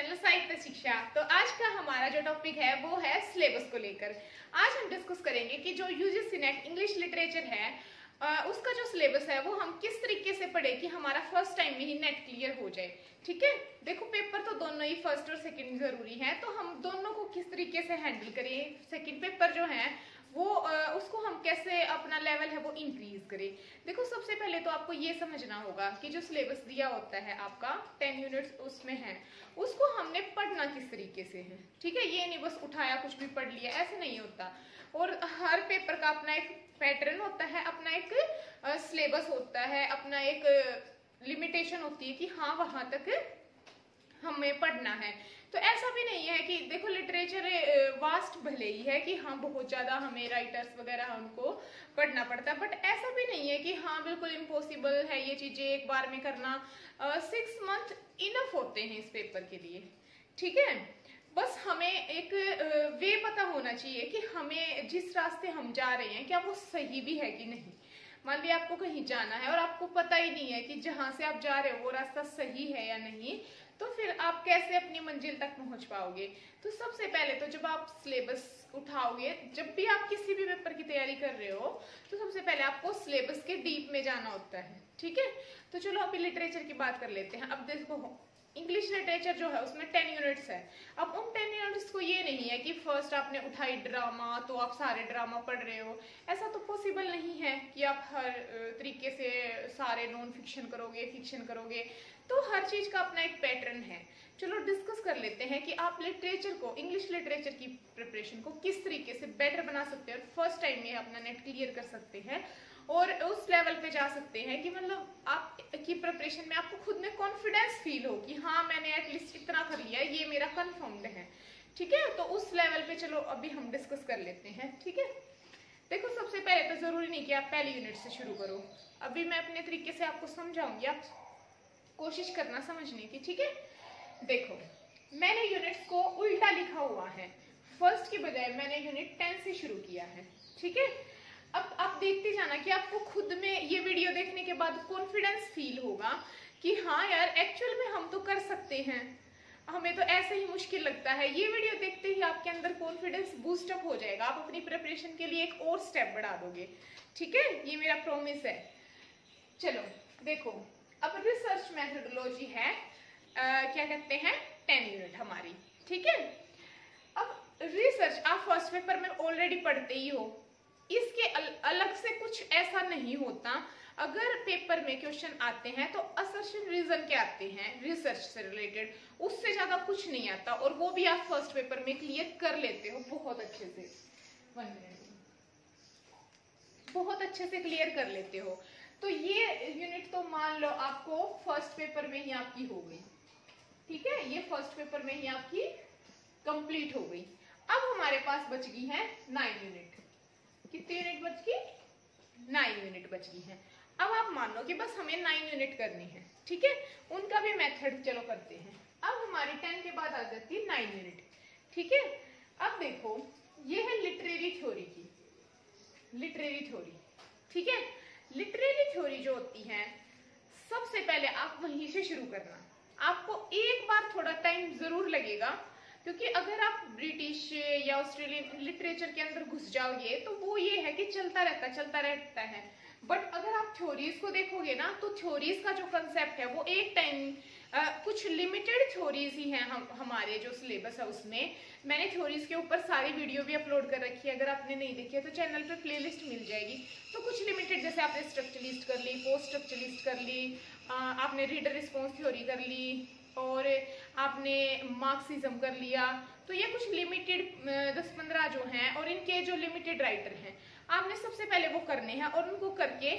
Channel साहित्य शिक्षा। तो आज का हमारा जो टॉपिक है वो है सिलेबस को लेकर। आज हम डिस्कस करेंगे कि जो यूजीसी नेट इंग्लिश लिटरेचर है उसका जो सिलेबस है वो हम किस तरीके से पढ़े कि हमारा फर्स्ट टाइम में ही नेट क्लियर हो जाए। ठीक है, देखो पेपर तो दोनों ही फर्स्ट और सेकंड जरूरी है, तो हम दोनों को किस तरीके से हैंडल करें। सेकंड पेपर जो है वो उसको हम कैसे अपना लेवल है वो इंक्रीज करें। देखो सबसे पहले तो आपको ये समझना होगा कि जो सिलेबस दिया होता है आपका 10 यूनिट्स उसमें है, उसको हमने पढ़ना किस तरीके से है। ठीक है, ये नहीं बस उठाया कुछ भी पढ़ लिया, ऐसे नहीं होता। और हर पेपर का अपना एक पैटर्न होता है, अपना एक सिलेबस होता है, अपना एक लिमिटेशन होती है कि हाँ वहां तक हमें पढ़ना है। तो ऐसा भी नहीं है कि देखो लिटरेचर वास्ट भले ही है कि हाँ बहुत ज्यादा हमें राइटर्स वगैरह उनको पढ़ना पड़ता है, बट ऐसा भी नहीं है कि हाँ बिल्कुल इम्पॉसिबल है ये चीजें एक बार में करना। 6 मंथ इनफ होते हैं इस पेपर के लिए। ठीक है, बस हमें एक वे पता होना चाहिए कि हमें जिस रास्ते हम जा रहे हैं क्या वो सही भी है कि नहीं। मान लिया आपको कहीं जाना है और आपको पता ही नहीं है कि जहां से आप जा रहे हो वो रास्ता सही है या नहीं, तो फिर आप कैसे अपनी मंजिल तक पहुंच पाओगे। तो सबसे पहले तो जब आप सिलेबस उठाओगे, जब भी आप किसी भी पेपर की तैयारी कर रहे हो, तो सबसे पहले आपको सिलेबस के डीप में जाना होता है। ठीक है, तो चलो अभी लिटरेचर की बात कर लेते हैं। अब देखो इंग्लिश लिटरेचर जो है उसमें 10 यूनिट्स है। अब उन 10 यूनिट्स को ये नहीं है कि फर्स्ट आपने उठाई ड्रामा तो आप सारे ड्रामा पढ़ रहे हो, ऐसा तो पॉसिबल नहीं है कि आप हर तरीके से सारे नॉन फिक्शन करोगे, फिक्शन करोगे। तो हर चीज का अपना एक पैटर्न है। चलो डिस्कस कर लेते हैं कि आप लिटरेचर को, इंग्लिश लिटरेचर की प्रिपरेशन को किस तरीके से बेटर बना सकते हैं और फर्स्ट टाइम में अपना नेट क्लियर कर सकते हैं और उस लेवल पे जा सकते हैं कि मतलब आपकी प्रिपरेशन में आपको खुद में कॉन्फिडेंस फील हो कि हाँ मैंने एटलीस्ट इतना कर लिया, ये मेरा कंफर्म्ड है। ठीक है, तो उस लेवल पे चलो अभी हम डिस्कस कर लेते हैं। ठीक है, देखो सबसे पहले तो जरूरी नहीं कि आप पहली यूनिट से शुरू करो, अभी मैं अपने तरीके से आपको समझाऊंगी, आप कोशिश करना समझने की। ठीक है, देखो मैंने यूनिट्स को उल्टा लिखा हुआ है, फर्स्ट की बजाय मैंने यूनिट 10 से शुरू किया है। ठीक है, अब आप देखते जाना कि आपको खुद में ये वीडियो देखने के बाद कॉन्फिडेंस फील होगा कि हाँ यार एक्चुअल में हम तो कर सकते हैं, हमें तो ऐसे ही मुश्किल लगता है। ये वीडियो देखते ही आपके अंदर कॉन्फिडेंस बूस्ट अप हो जाएगा, आप अपनी प्रिपरेशन के लिए एक और स्टेप बढ़ा दोगे। ठीक है, ये मेरा प्रॉमिस है। चलो देखो अब रिसर्च मेथोडोलॉजी है क्या कहते हैं 10 यूनिट हमारी। ठीक है, अब रिसर्च आप फर्स्ट पेपर में ऑलरेडी पढ़ते ही हो, इसके अलग से कुछ ऐसा नहीं होता। अगर पेपर में क्वेश्चन आते हैं तो असर्शन रीजन के आते हैं रिसर्च से रिलेटेड, उससे ज्यादा कुछ नहीं आता, और वो भी आप फर्स्ट पेपर में क्लियर कर लेते हो बहुत अच्छे से। 1 मिनट, बहुत अच्छे से क्लियर कर लेते हो। तो ये यूनिट तो मान लो आपको फर्स्ट पेपर में ही आपकी हो गई। ठीक है, ये फर्स्ट पेपर में ही आपकी कंप्लीट हो गई। अब हमारे पास बच गई है 9 यूनिट। कितनी यूनिट बच गई? 9 यूनिट बच गई है। अब आप मान लो कि बस हमें 9 यूनिट करनी है। ठीक है, उनका भी मेथड चलो करते हैं। अब हमारी 10 के बाद आ जाती है 9 यूनिट। ठीक है, अब देखो ये है लिटरेरी थ्योरी की, लिटरेरी थ्योरी। ठीक है, लिटरेरी थ्योरी जो होती है सबसे पहले आप वहीं से शुरू करना। आपको एक बार थोड़ा टाइम जरूर लगेगा, क्योंकि अगर आप ब्रिटिश या ऑस्ट्रेलियन लिटरेचर के अंदर घुस जाओगे तो वो ये है कि चलता रहता है। बट अगर आप थ्योरीज को देखोगे ना तो थ्योरीज का जो कंसेप्ट है वो एक टाइम कुछ लिमिटेड थ्योरीज ही हैं। हमारे जो सिलेबस है उसमें मैंने थ्योरीज के ऊपर सारी वीडियो भी अपलोड कर रखी है, अगर आपने नहीं देखी है तो चैनल पे प्लेलिस्ट मिल जाएगी। तो कुछ लिमिटेड, जैसे आपने स्ट्रक्चरलिस्ट कर ली, पोस्ट स्ट्रक्चरलिस्ट कर ली, आपने रीडर रिस्पॉन्स थ्योरी कर ली और आपने मार्क्सिज्म कर लिया। तो ये कुछ लिमिटेड 10-15 जो हैं और इनके जो लिमिटेड राइटर हैं आपने सबसे पहले वो करने हैं और उनको करके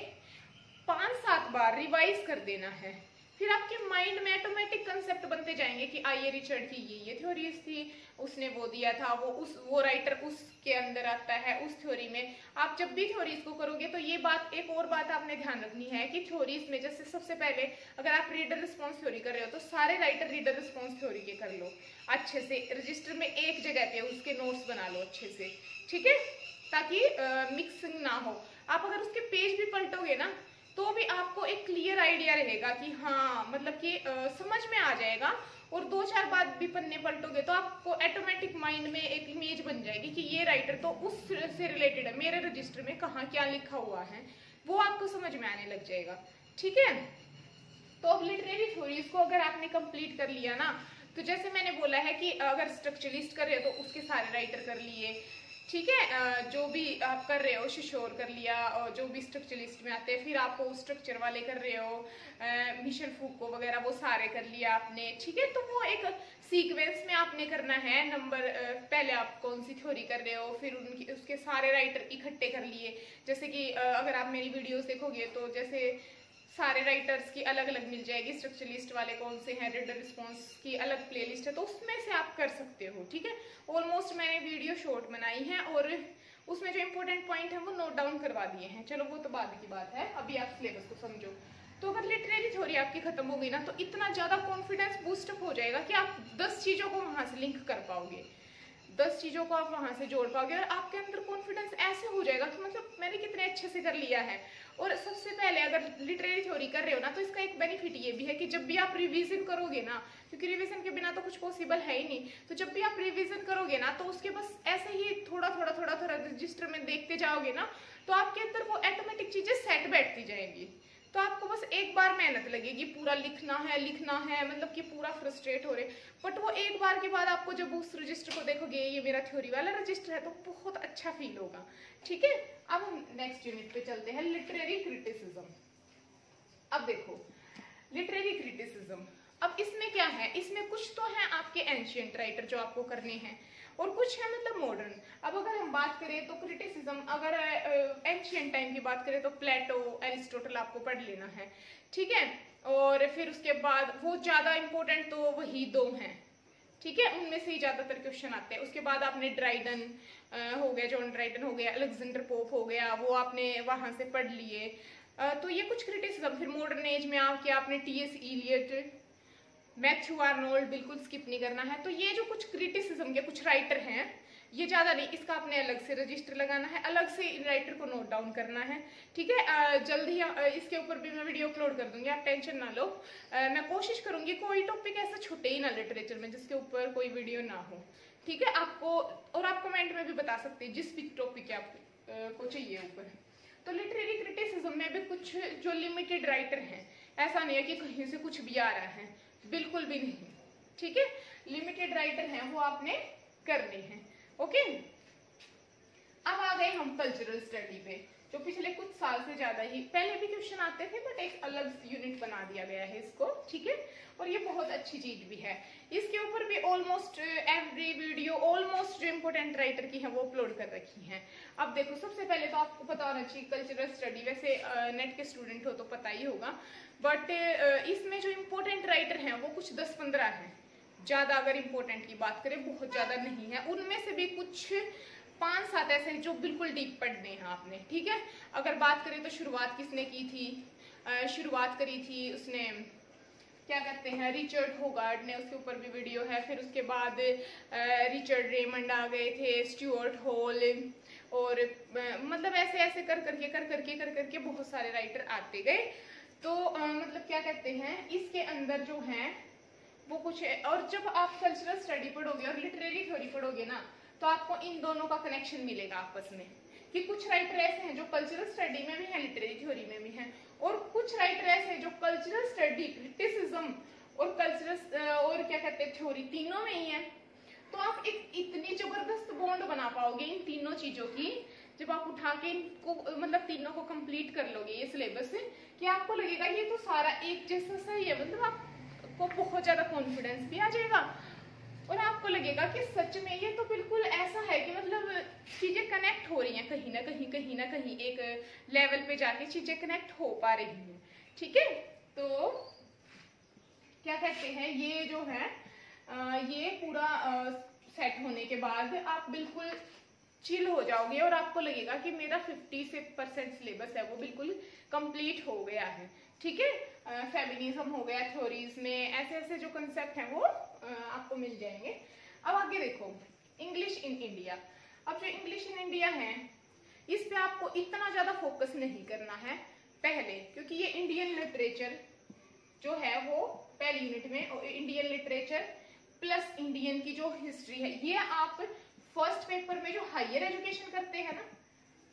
5-7 बार रिवाइज कर देना है। फिर आपके माइंड में ऑटोमेटिक कंसेप्ट बनते जाएंगे कि आइए रिचर्ड की ये थ्योरीज थी, उसने वो दिया था, वो राइटर उसके अंदर आता है उस थ्योरी में। आप जब भी थ्योरीज को करोगे तो ये बात, एक और बात आपने ध्यान रखनी है कि थ्योरीज में जैसे सबसे पहले अगर आप रीडर रिस्पॉन्स थ्योरी कर रहे हो तो सारे राइटर रीडर रिस्पॉन्स थ्योरी के कर लो अच्छे से, रजिस्टर में एक जगह पे उसके नोट्स बना लो अच्छे से। ठीक है, ताकि मिक्सिंग ना हो। आप अगर उसके पेज भी पलटोगे ना तो भी आपको एक क्लियर आइडिया रहेगा कि हाँ मतलब कि समझ में आ जाएगा। और 2-4 बार भी पन्ने पलटोगे तो आपको ऑटोमेटिक माइंड में एक इमेज बन जाएगी कि ये राइटर तो उस से रिलेटेड है, मेरे रजिस्टर में कहाँ क्या लिखा हुआ है वो आपको समझ में आने लग जाएगा। ठीक है, तो अब लिटरेरी थ्योरीज को अगर आपने कंप्लीट कर लिया ना, तो जैसे मैंने बोला है कि अगर स्ट्रक्चरलिस्ट कर रहे हो तो उसके सारे राइटर कर लिए। ठीक है, जो भी आप कर रहे हो शिशोर कर लिया, और जो भी स्ट्रक्चरलिस्ट में आते हैं, फिर आप वो स्ट्रक्चर वाले कर रहे हो मिशेल फूको वगैरह, वो सारे कर लिया आपने। ठीक है, तो वो एक सीक्वेंस में आपने करना है। नंबर पहले आप कौन सी थ्योरी कर रहे हो, फिर उनकी उसके सारे राइटर इकट्ठे कर लिए। जैसे कि अगर आप मेरी वीडियोस देखोगे तो जैसे सारे राइटर्स की अलग अलग मिल जाएगी, स्ट्रक्चरलिस्ट वाले कौन से हैं, रीडर रिस्पॉन्स की अलग प्लेलिस्ट है, तो उसमें से आप कर सकते हो। ठीक है, ऑलमोस्ट मैंने वीडियो शॉर्ट बनाई है और उसमें जो इंपॉर्टेंट पॉइंट है वो नोट डाउन करवा दिए हैं। चलो वो तो बाद की बात है, अभी आप सिलेबस को समझो। तो अगर लिटरेरी थ्योरी आपकी खत्म हो गई ना, तो इतना ज्यादा कॉन्फिडेंस बूस्टअप हो जाएगा कि आप 10 चीजों को वहां से लिंक कर पाओगे, 10 चीजों को आप वहां से जोड़ पाओगे, और आपके अंदर कॉन्फिडेंस ऐसे हो जाएगा कि मतलब मैंने कितने अच्छे से कर लिया है। और सबसे पहले अगर लिटरेरी थ्योरी कर रहे हो ना, तो इसका एक बेनिफिट ये भी है कि जब भी आप रिवीजन करोगे ना, क्योंकि रिवीजन के बिना तो कुछ पॉसिबल है ही नहीं, तो जब भी आप रिवीजन करोगे ना, तो उसके बस ऐसे ही थोड़ा थोड़ा रजिस्टर में देखते जाओगे ना, तो आपके अंदर वो ऑटोमेटिक चीजें सेट बैठती जाएंगी। तो आपको बस एक बार मेहनत लगेगी, पूरा लिखना है मतलब कि पूरा फ्रस्ट्रेट हो रहे, बट वो एक बार के बाद आपको जब उस रजिस्टर को देखोगे, ये मेरा थ्योरी वाला रजिस्टर है, तो बहुत अच्छा फील होगा। ठीक है, अब हम नेक्स्ट यूनिट पे चलते हैं, लिटरेरी क्रिटिसिज्म। अब देखो लिटरेरी क्रिटिसिज्म, अब इसमें क्या है, इसमें कुछ तो है आपके एंशिएंट राइटर जो आपको करने हैं, और कुछ है मतलब मॉडर्न। अब अगर हम बात करें तो क्रिटिसिज्म, अगर एंशिएंट टाइम की बात करें तो प्लेटो, एरिस्टोटल आपको पढ़ लेना है। ठीक है, और फिर उसके बाद वो ज्यादा इंपॉर्टेंट तो वही 2 हैं। ठीक है, उनमें से ही ज्यादातर क्वेश्चन आते हैं। उसके बाद आपने ड्राइडन हो गया, जॉन ड्राइडन हो गया, अलेक्जेंडर पोप हो गया, वो आपने वहां से पढ़ लिए। तो ये कुछ क्रिटिसिज्म। फिर मॉडर्न एज में आके आपने टीएस इलियट, मैथ्यू आर्नोल्ड बिल्कुल स्किप नहीं करना है। तो ये जो कुछ क्रिटिसिज्म के कुछ राइटर हैं, ये ज्यादा नहीं, इसका आपने अलग से रजिस्टर लगाना है, अलग से इन राइटर को नोट डाउन करना है। ठीक है, जल्द ही इसके ऊपर भी मैं वीडियो अपलोड कर दूंगी, आप टेंशन ना लो। मैं कोशिश करूंगी कोई टॉपिक ऐसा छूटे ही ना लिटरेचर में जिसके ऊपर कोई वीडियो ना हो। ठीक है, आपको और आप कमेंट में भी बता सकते हैं जिस भी टॉपिक आपको चाहिए ऊपर। तो लिटरेरी क्रिटिसिज्म में भी कुछ जो लिमिटेड राइटर हैं, ऐसा नहीं है कि कहीं से कुछ भी आ रहा है, बिल्कुल भी नहीं। ठीक है, लिमिटेड राइटर हैं वो आपने करने हैं। ओके, अब आ गए हम कल्चरल स्टडी पे, जो पिछले कुछ साल से ज्यादा ही, पहले भी क्वेश्चन आते थे बट एक अलग यूनिट बना दिया गया है इसको। ठीक है, और ये बहुत अच्छी चीज भी है, इसके ऊपर भी ऑलमोस्ट एवरी वीडियो ऑलमोस्ट जो इम्पोर्टेंट राइटर की है वो अपलोड कर रखी हैं। अब देखो, सबसे पहले तो आपको पता होना चाहिए कल्चरल स्टडी, वैसे नेट के स्टूडेंट हो तो पता ही होगा, बट इसमें जो इम्पोर्टेंट राइटर हैं वो कुछ 10-15 हैं, ज्यादा अगर इम्पोर्टेंट की बात करें बहुत ज्यादा नहीं है। उनमें से भी कुछ 5-7 ऐसे हैं जो बिल्कुल डीप पढ़ने हैं आपने। ठीक है, अगर बात करें तो शुरुआत किसने की थी, शुरुआत करी थी उसने, क्या कहते हैं, रिचर्ड होगार्ड ने, उसके ऊपर भी वीडियो है। फिर उसके बाद रिचर्ड रेमंड आ गए थे, स्टुअर्ट हॉल, और मतलब ऐसे ऐसे कर करके बहुत सारे राइटर आते गए। तो मतलब क्या कहते हैं, इसके अंदर जो है वो कुछ है। और जब आप कल्चरल स्टडी पढ़ोगे और लिटरेरी थ्योरी पढ़ोगे ना, तो आपको इन दोनों का कनेक्शन मिलेगा आपस में, कि कुछ राइटर ऐसे हैं जो कल्चरल स्टडी में भी हैं, लिटरेरी थ्योरी में भी हैं, और कुछ राइटर ऐसे हैं जो कल्चरल स्टडी, क्रिटिसिज्म और कल्चरल और क्या कहते हैं थ्योरी, तीनों में ही है। तो आप एक इतनी जबरदस्त बॉन्ड बना पाओगे इन तीनों चीजों की, जब आप उठा के इनको मतलब तीनों को कंप्लीट कर लोगे ये सिलेबस, कि आपको लगेगा ये तो सारा एक जैसा सही है। मतलब आपको बहुत ज्यादा कॉन्फिडेंस भी आ जाएगा, और आपको लगेगा कि सच में ये तो बिल्कुल ऐसा है कि मतलब चीजें कनेक्ट हो रही हैं, कहीं ना कहीं एक लेवल पे जाके चीजें कनेक्ट हो पा रही हैं। ठीक है, तो क्या कहते हैं, ये जो है ये पूरा सेट होने के बाद आप बिल्कुल चिल हो जाओगे, और आपको लगेगा कि मेरा 50% सिलेबस है वो बिल्कुल कंप्लीट हो गया है। ठीक है, फेमिनिज्म हो गया, थ्योरीज में ऐसे ऐसे जो कंसेप्ट हैं वो आपको मिल जाएंगे। अब आगे देखो, इंग्लिश इन इंडिया। अब जो इंग्लिश इन इंडिया है, इस पे आपको इतना ज्यादा फोकस नहीं करना है, पहले, क्योंकि ये इंडियन लिटरेचर जो है वो पहली यूनिट में इंडियन लिटरेचर प्लस इंडियन की जो हिस्ट्री है, ये आप फर्स्ट पेपर में जो हायर एजुकेशन करते हैं ना,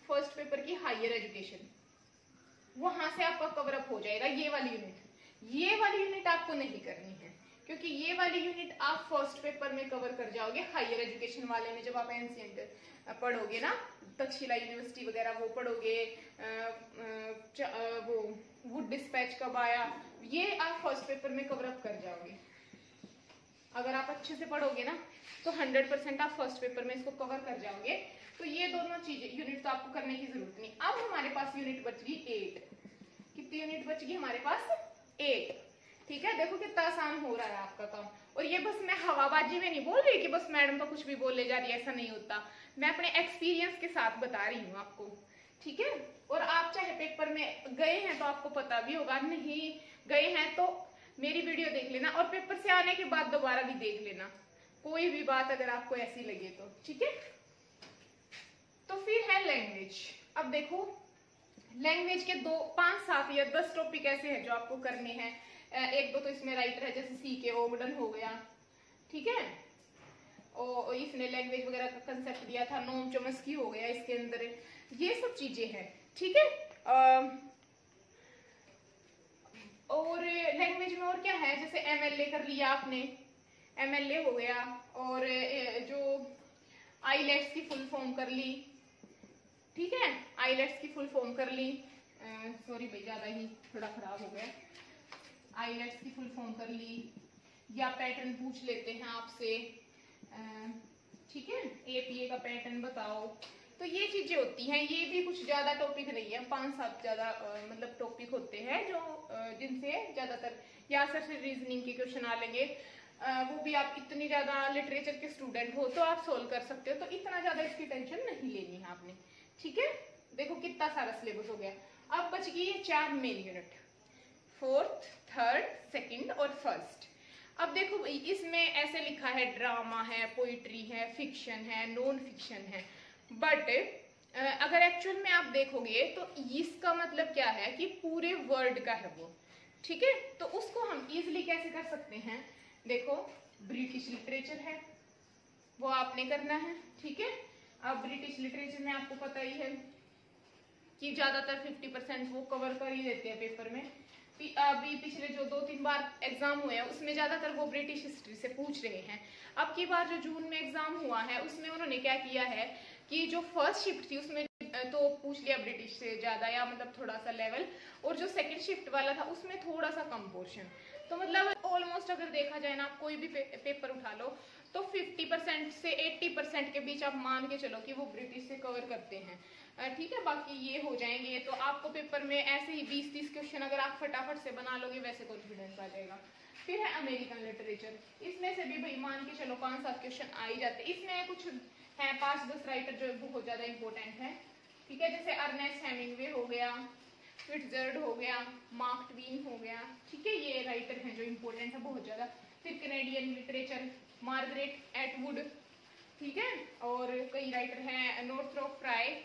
फर्स्ट पेपर की हायर एजुकेशन, वहां से आपका कवर अप हो जाएगा ये वाली यूनिट। ये वाली यूनिट आपको नहीं करनी है, क्योंकि ये वाली यूनिट आप फर्स्ट पेपर में कवर कर जाओगे हायर एजुकेशन वाले में। जब आप एंशिएंट पढ़ोगे ना, तक्षशिला यूनिवर्सिटी वगैरह वो पढ़ोगे, वो वुड डिस्पैच कब आया, ये आप फर्स्ट पेपर में कवर अप कर जाओगे। अगर आप अच्छे से पढ़ोगे ना तो 100% आप फर्स्ट पेपर में इसको कवर कर जाओगे। तो ये दोनों चीजें यूनिट तो आपको करने की जरूरत नहीं। अब हमारे पास यूनिट बच गई 8। कितनी यूनिट बच गई हमारे पास? 8। ठीक है, देखो कितना आसान हो रहा है आपका काम। और ये बस मैं हवाबाजी में नहीं बोल रही कि बस मैडम तो कुछ भी बोले जा रही है, ऐसा नहीं होता। मैं अपने एक्सपीरियंस के साथ बता रही हूँ आपको, ठीक है। और आप चाहे पेपर में गए हैं तो आपको पता भी होगा, नहीं गए हैं तो मेरी वीडियो देख लेना और पेपर से आने के बाद दोबारा भी देख लेना, कोई भी बात अगर आपको ऐसी लगे तो, ठीक है। तो फिर है लैंग्वेज। अब देखो लैंग्वेज के 2, 5, 7 या 10 टॉपिक ऐसे हैं जो आपको करने हैं। एक दो तो इसमें राइटर है, जैसे सी के ओगडन हो गया, ठीक है, और इसने लैंग्वेज वगैरह का कंसेप्ट दिया था। नोम चॉम्स्की हो गया इसके अंदर, ये सब चीजें हैं, ठीक है। और लैंग्वेज में और क्या है, जैसे एमएलए कर लिया आपने, एमएलए हो गया, और जो आईलेट्स की फुल फॉर्म कर ली, ठीक है, आईलेट्स की फुल फॉर्म कर ली, सॉरी भाई ज्यादा ही थोड़ा खराब हो गया, आईलेट्स की फुल फॉर्म कर ली, या पैटर्न पूछ लेते हैं आपसे, ठीक है, एपीए का पैटर्न बताओ। तो ये चीजें होती हैं, ये भी कुछ ज्यादा टॉपिक नहीं है, 5-7 ज्यादा मतलब टॉपिक होते हैं जो जिनसे ज्यादातर, या सर से रीजनिंग के क्वेश्चन आ लेंगे, वो भी आप इतनी ज्यादा लिटरेचर के स्टूडेंट हो तो आप सोल्व कर सकते हो, तो इतना ज्यादा इसकी टेंशन नहीं लेनी है आपने, ठीक है। देखो कितना सारा सिलेबस हो गया। अब बच गई 4 main unit, 4th, 3rd, 2nd और 1st। अब देखो इसमें ऐसे लिखा है ड्रामा है, पोइट्री है, फिक्शन है, नॉन फिक्शन है, बट अगर एक्चुअल में आप देखोगे तो इसका मतलब क्या है कि पूरे वर्ल्ड का है वो, ठीक है। तो उसको हम इजिली कैसे कर सकते हैं, देखो ब्रिटिश लिटरेचर है वो आपने करना है, ठीक है। अब ब्रिटिश लिटरेचर में आपको पता ही है कि ज्यादातर 50% वो कवर कर ही देते हैं पेपर में। अभी पिछले जो 2-3 बार एग्जाम हुए हैं उसमें ज्यादातर वो ब्रिटिश हिस्ट्री से पूछ रहे हैं। अब की बार जो जून में एग्जाम हुआ है उसमें उन्होंने क्या किया है कि जो फर्स्ट शिफ्ट थी उसमें तो पूछ लिया ब्रिटिश से ज्यादा, या मतलब थोड़ा सा लेवल, और जो सेकंड शिफ्ट वाला था उसमें थोड़ा सा कम पोर्शन। तो मतलब ऑलमोस्ट अगर देखा जाए ना, आप कोई भी पेपर उठा लो तो 50% से 80% के बीच आप मान के चलो कि वो ब्रिटिश से कवर करते हैं, ठीक है। बाकी ये हो जाएंगे, तो आपको पेपर में ऐसे ही 20-30 क्वेश्चन अगर आप फटाफट से बना लोगे वैसे कॉन्फिडेंस आ जाएगा। फिर है अमेरिकन लिटरेचर, इसमें से भी भाई मान के चलो 5-7 क्वेश्चन आ ही जाते। इसमें कुछ है 5-10 राइटर जो बहुत ज्यादा इंपॉर्टेंट है, ठीक है, जैसे अर्नेस्ट हेमिंग्वे हो गया, फिट्जजेराल्ड हो गया, मार्क ट्वेन हो गया, ठीक है, ये राइटर हैं जो इंपॉर्टेंट है बहुत ज्यादा। फिर कैनेडियन लिटरेचर, मार्गरेट एटवुड, ठीक है, और कई राइटर हैं, नॉर्थरोप फ्राई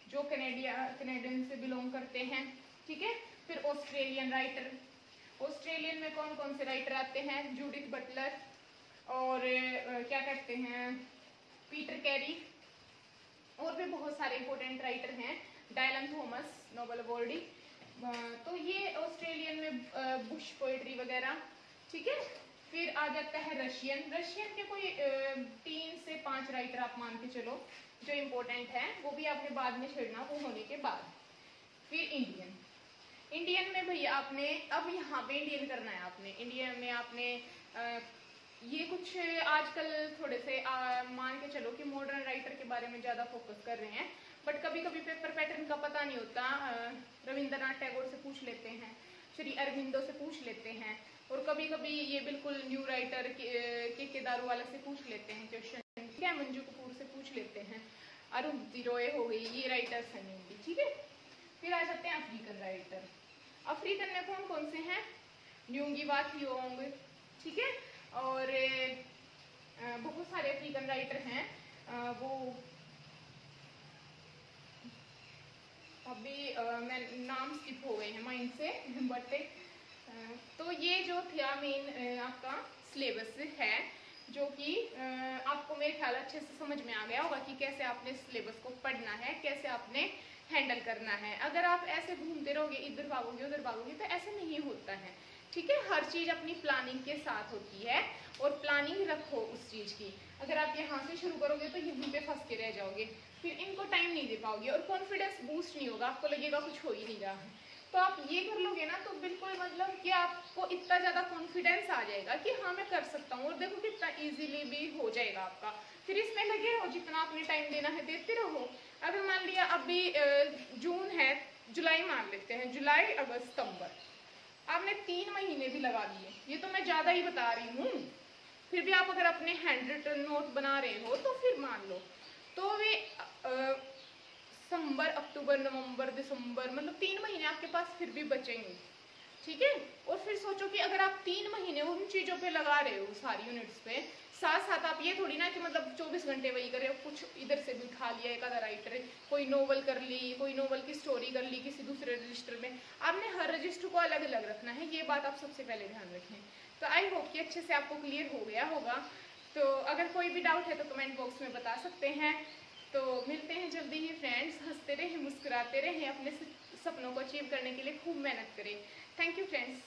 जो कैनेडियन से बिलोंग करते हैं, ठीक है। फिर ऑस्ट्रेलियन राइटर, ऑस्ट्रेलियन में कौन कौन से राइटर आते हैं, जूडिथ बटलर, और क्या कहते हैं, पीटर कैरी, और भी बहुत सारे इंपॉर्टेंट राइटर हैं, डायलन थॉमस, नोबल अवॉर्डी। तो ये ऑस्ट्रेलियन में बुश पोएट्री वगैरह, ठीक है। फिर आ जाता है रशियन, रशियन के कोई 3 से 5 राइटर आप मान के चलो जो इम्पोर्टेंट है, वो भी आपने बाद में छेड़ना वो होने के बाद। फिर इंडियन, इंडियन में भैया आपने अब यहाँ पे इंडियन करना है आपने, इंडियन में आपने ये कुछ आजकल थोड़े से मान के चलो कि मॉडर्न राइटर के बारे में ज्यादा फोकस कर रहे हैं, बट कभी कभी पेपर पैटर्न का पता नहीं होता। रविंद्रनाथ टैगोर से पूछ लेते हैं, श्री अरविंदो से पूछ लेते हैं, और कभी कभी ये बिल्कुल न्यू राइटर के दारूवाला से पूछ लेते हैं क्वेश्चन, ठीक है, मंजू कपूर से पूछ लेते हैं, अरुंधति रॉय हो गई, ये राइटर्स हैं मेनली, ठीक है। फिर आ जाते हैं अफ्रीकन राइटर, अफ्रीकन में कौन कौन से हैं, न्यूंगी वा थियोंग, ठीक है, और बहुत सारे अफ्रीकन राइटर हैं, वो अभी मैं नाम स्किप हो गए हैं माइंड से बट तो ये जो था मेन आपका सिलेबस है, जो कि आपको मेरे ख्याल अच्छे से समझ में आ गया होगा कि कैसे आपने सिलेबस को पढ़ना है, कैसे आपने हैंडल करना है। अगर आप ऐसे घूमते रहोगे, इधर भागोगे उधर भागोगे, तो ऐसे नहीं होता है। ठीक है, हर चीज अपनी प्लानिंग के साथ होती है और प्लानिंग रखो उस चीज की। अगर आप यहाँ से शुरू करोगे तो यहीं पे फंस के रह जाओगे, फिर इनको टाइम नहीं दे पाओगे और कॉन्फिडेंस बूस्ट नहीं होगा, आपको लगेगा कुछ हो ही नहीं रहा है। तो आप ये कर लोगे ना तो बिल्कुल मतलब कि आपको इतना ज्यादा कॉन्फिडेंस आ जाएगा कि हाँ मैं कर सकता हूँ, और देखो कितना इजीली भी हो जाएगा आपका। फिर इसमें लगे रहो, जितना आपने टाइम देना है देते रहो। अगर मान लिया अभी जून है, जुलाई मान लेते हैं, जुलाई अगस्त सितंबर, आपने 3 महीने भी लगा दिए, ये तो मैं ज्यादा ही बता रही हूँ। फिर भी आप अगर अपने हैंड रिटन नोट बना रहे हो तो फिर मान लो तो वे सितंबर, अक्टूबर, नवंबर, दिसंबर, मतलब 3 महीने आपके पास फिर भी बचेंगे। ठीक है, और फिर सोचो कि अगर आप 3 महीने उन चीजों पे लगा रहे हो, सारी यूनिट्स पे, साथ साथ आप ये थोड़ी ना कि मतलब 24 घंटे वही कर रहे हो, कुछ इधर से भी उठा लिया, एक आधा राइटर कोई नोवेल कर ली, कोई नोवेल की स्टोरी कर ली किसी दूसरे रजिस्टर में। आपने हर रजिस्टर को अलग अलग रखना है, ये बात आप सबसे पहले ध्यान रखें। तो आई होप कि अच्छे से आपको क्लियर हो गया होगा। तो अगर कोई भी डाउट है तो कमेंट बॉक्स में बता सकते हैं। तो मिलते हैं जल्दी ही फ्रेंड्स, हंसते रहें, मुस्कुराते रहें, अपने सपनों को अचीव करने के लिए खूब मेहनत करें। Thank you friends.